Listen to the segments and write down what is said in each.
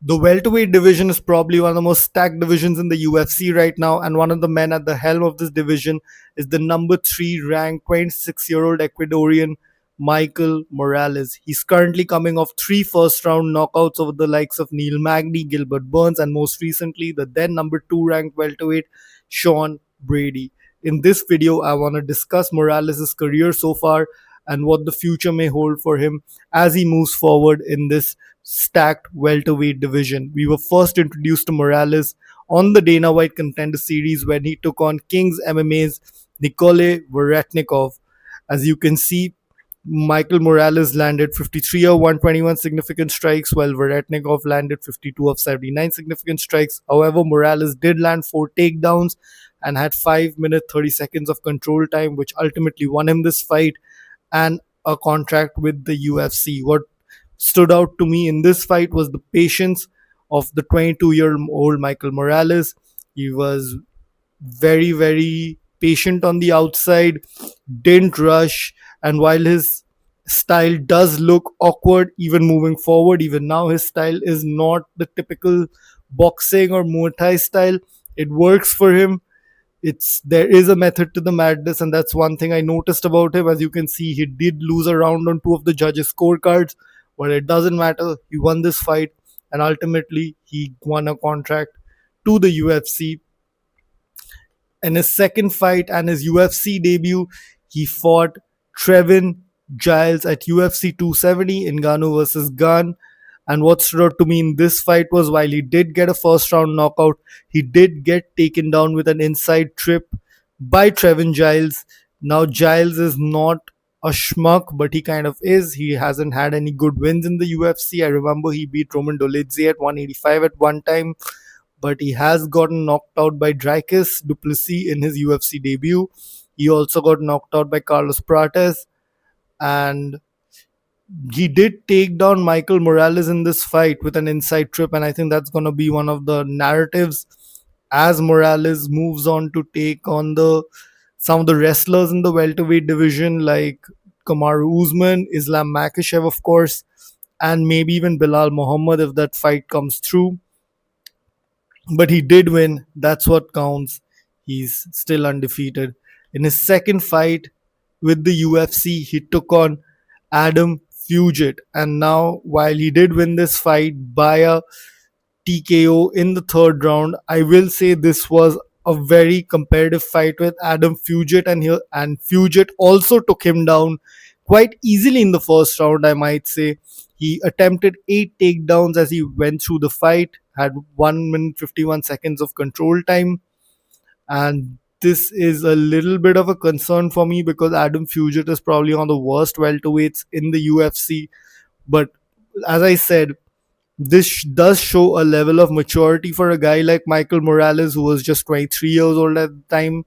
The welterweight division is probably one of the most stacked divisions in the UFC right now, and one of the men at the helm of this division is the number 3 ranked 26-year-old Ecuadorian Michael Morales. He's currently coming off three first round knockouts over the likes of Neil Magny, Gilbert Burns, and most recently the then number 2 ranked welterweight Sean Brady. In this video, I want to discuss Morales' career so far and what the future may hold for him as he moves forward in this stacked welterweight division. We were first introduced to Morales on the Dana White Contender Series when he took on Kings MMA's Nikolay Veretnikov. As you can see, Michael Morales landed 53 of 121 significant strikes, while Veretnikov landed 52 of 79 significant strikes. However, Morales did land 4 takedowns and had 5 minutes 30 seconds of control time, which ultimately won him this fight and a contract with the UFC. What stood out to me in this fight was the patience of the 22-year-old Michael Morales. He was very patient on the outside, didn't rush, and while his style does look awkward even moving forward, even now his style is not the typical boxing or Muay Thai style. It works for him. There is a method to the madness, and that's one thing I noticed about him. As you can see, he did lose a round on two of the judges' scorecards, but it doesn't matter. He won this fight, and ultimately he won a contract to the UFC. In his second fight and his UFC debut, he fought Trevin Giles at UFC 270 in Ngannou versus Gunn. And what stood out to me in this fight was while he did get a first round knockout, he did get taken down with an inside trip by Trevin Giles. Now, Giles is not a schmuck, but he kind of is. He hasn't had any good wins in the UFC. I remember he beat Roman Dolidze at 185 at one time, but he has gotten knocked out by Dricus du Plessis in his UFC debut. He also got knocked out by Carlos Prates, and he did take down Michael Morales in this fight with an inside trip, and I think that's going to be one of the narratives as Morales moves on to take on the some of the wrestlers in the welterweight division like Kamaru Usman, Islam Makhachev, of course, and maybe even Bilal Muhammad if that fight comes through. But he did win. That's what counts. He's still undefeated. In his second fight with the UFC, he took on Adam Fugit. And now, while he did win this fight by a TKO in the third round, I will say this was a very competitive fight with Adam Fugit, and Fugit also took him down quite easily in the first round, I might say. He attempted 8 takedowns as he went through the fight, had 1 minute 51 seconds of control time, and this is a little bit of a concern for me because Adam Fugit is probably one of the worst welterweights in the UFC. But as I said, this does show a level of maturity for a guy like Michael Morales, who was just 23 years old at the time.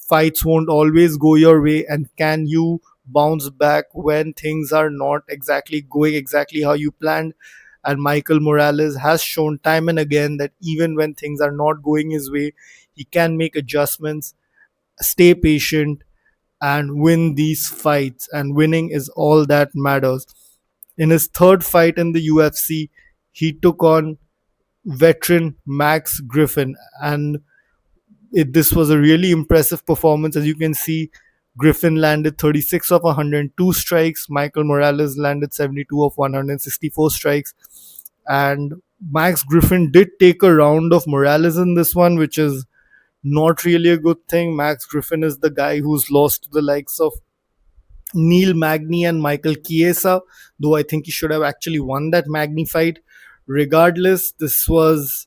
Fights won't always go your way, and can you bounce back when things are not exactly going exactly how you planned? And Michael Morales has shown time and again that even when things are not going his way, he can make adjustments, stay patient, and win these fights. And winning is all that matters. In his third fight in the UFC, he took on veteran Max Griffin, and this was a really impressive performance. As you can see, Griffin landed 36 of 102 strikes. Michael Morales landed 72 of 164 strikes. And Max Griffin did take a round of Morales in this one, which is not really a good thing. Max Griffin is the guy who's lost to the likes of Neil Magny and Michael Chiesa, though I think he should have actually won that Magny fight. Regardless, this was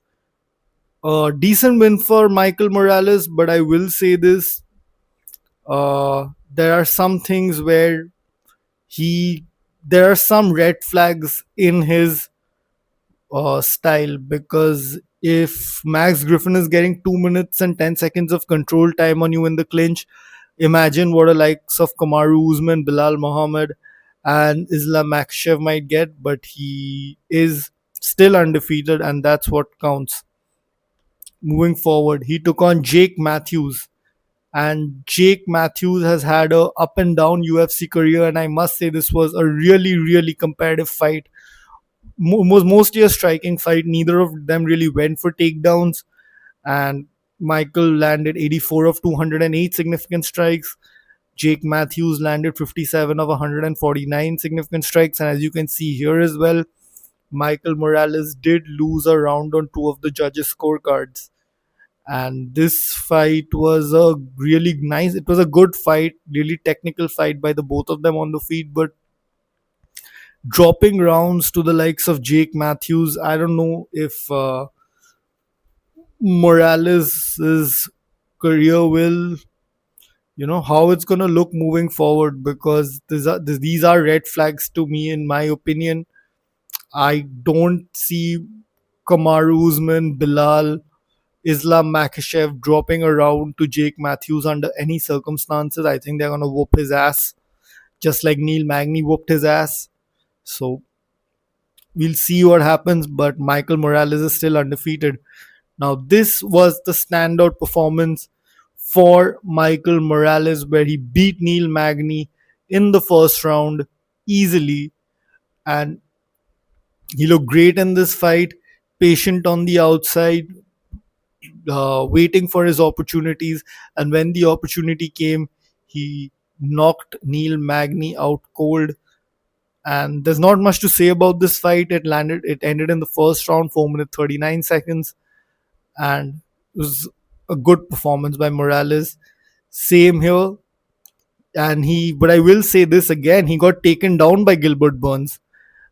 a decent win for Michael Morales, but I will say this: there are some things where he, there are some red flags in his style, because if Max Griffin is getting 2 minutes and 10 seconds of control time on you in the clinch, imagine what the likes of Kamaru Usman, Bilal Muhammad, and Islam Makhachev might get. But he is still undefeated, and that's what counts. Moving forward, he took on Jake Matthews, and Jake Matthews has had a up and down UFC career, and I must say this was a really competitive fight. mostly a striking fight. Neither of them really went for takedowns, and Michael landed 84 of 208 significant strikes. Jake Matthews landed 57 of 149 significant strikes, and as you can see here as well, Michael Morales did lose a round on two of the judges' scorecards. And this fight was a really nice, it was a good fight, really technical fight by the both of them on the feet, but dropping rounds to the likes of Jake Matthews, I don't know if Morales' career will, how it's going to look moving forward, because these are red flags to me, in my opinion. I don't see Kamaru Usman, Bilal, Islam Makhachev dropping around to Jake Matthews under any circumstances. I think they're going to whoop his ass, just like Neil Magny whooped his ass. So we'll see what happens, but Michael Morales is still undefeated. Now, this was the standout performance for Michael Morales, where he beat Neil Magny in the first round easily, and he looked great in this fight, patient on the outside, waiting for his opportunities. And when the opportunity came, he knocked Neil Magny out cold. And there's not much to say about this fight. It ended in the first round, 4 minutes 39 seconds, and it was a good performance by Morales. Same here, but I will say this again: he got taken down by Gilbert Burns,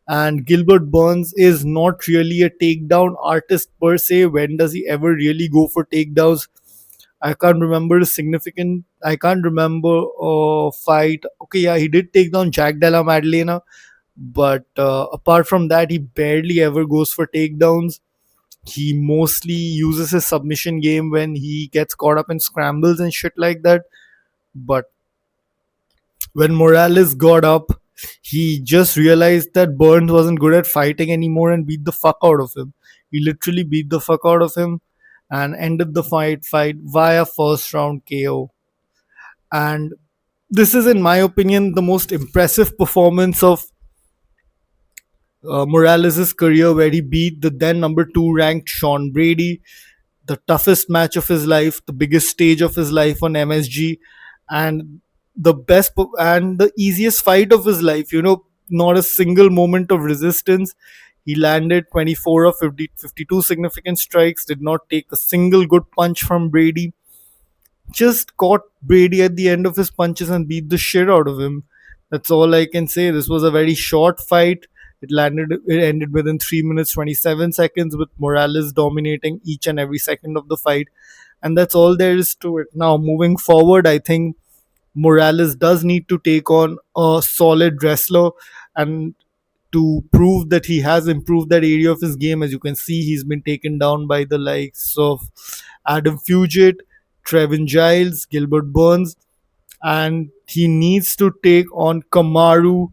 and Gilbert Burns is not really a takedown artist per se. When does he ever really go for takedowns? I can't remember a significant. I can't remember a fight. Okay, yeah, he did take down Jack Della Maddalena, but apart from that, he barely ever goes for takedowns. He mostly uses his submission game when he gets caught up in scrambles and shit like that. But when Morales got up, he just realized that Burns wasn't good at fighting anymore and beat the fuck out of him. He literally beat the fuck out of him and ended the fight via first round KO. And this is, in my opinion, the most impressive performance of Morales' career, where he beat the then number two ranked Sean Brady, the toughest match of his life, the biggest stage of his life on MSG, and and the easiest fight of his life. Not a single moment of resistance. He landed 24 of 52 significant strikes, did not take a single good punch from Brady, just caught Brady at the end of his punches and beat the shit out of him. That's all I can say. This was a very short fight. It ended within 3 minutes 27 seconds, with Morales dominating each and every second of the fight. And that's all there is to it. Now, moving forward, I think Morales does need to take on a solid wrestler, and to prove that he has improved that area of his game. As you can see, he's been taken down by the likes of Adam Fugit, Trevin Giles, Gilbert Burns, and he needs to take on Kamaru,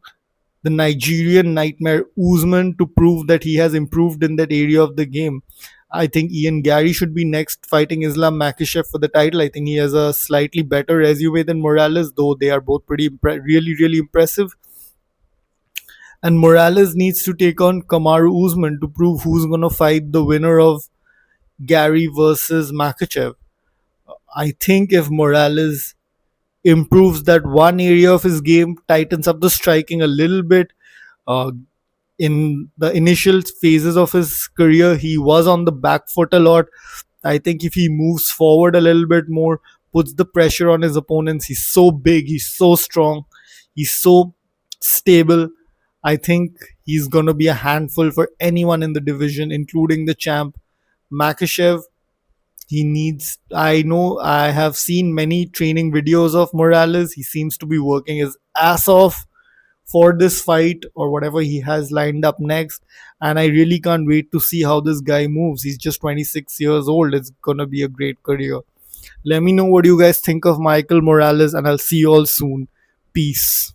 the Nigerian nightmare Usman, to prove that he has improved in that area of the game. I think Ian Gary should be next, fighting Islam Makhachev for the title. I think he has a slightly better resume than Morales, though they are both really, really impressive. And Morales needs to take on Kamaru Usman to prove who's going to fight the winner of Gary versus Makhachev. I think if Morales improves that one area of his game, tightens up the striking a little bit, uh, in the initial phases of his career, he was on the back foot a lot. I think if he moves forward a little bit more, puts the pressure on his opponents, he's so big, he's so strong, he's so stable. I think he's going to be a handful for anyone in the division, including the champ, Makhachev. I know I have seen many training videos of Morales. He seems to be working his ass off for this fight or whatever he has lined up next. And I really can't wait to see how this guy moves. He's just 26 years old. It's going to be a great career. Let me know what you guys think of Michael Morales, and I'll see you all soon. Peace.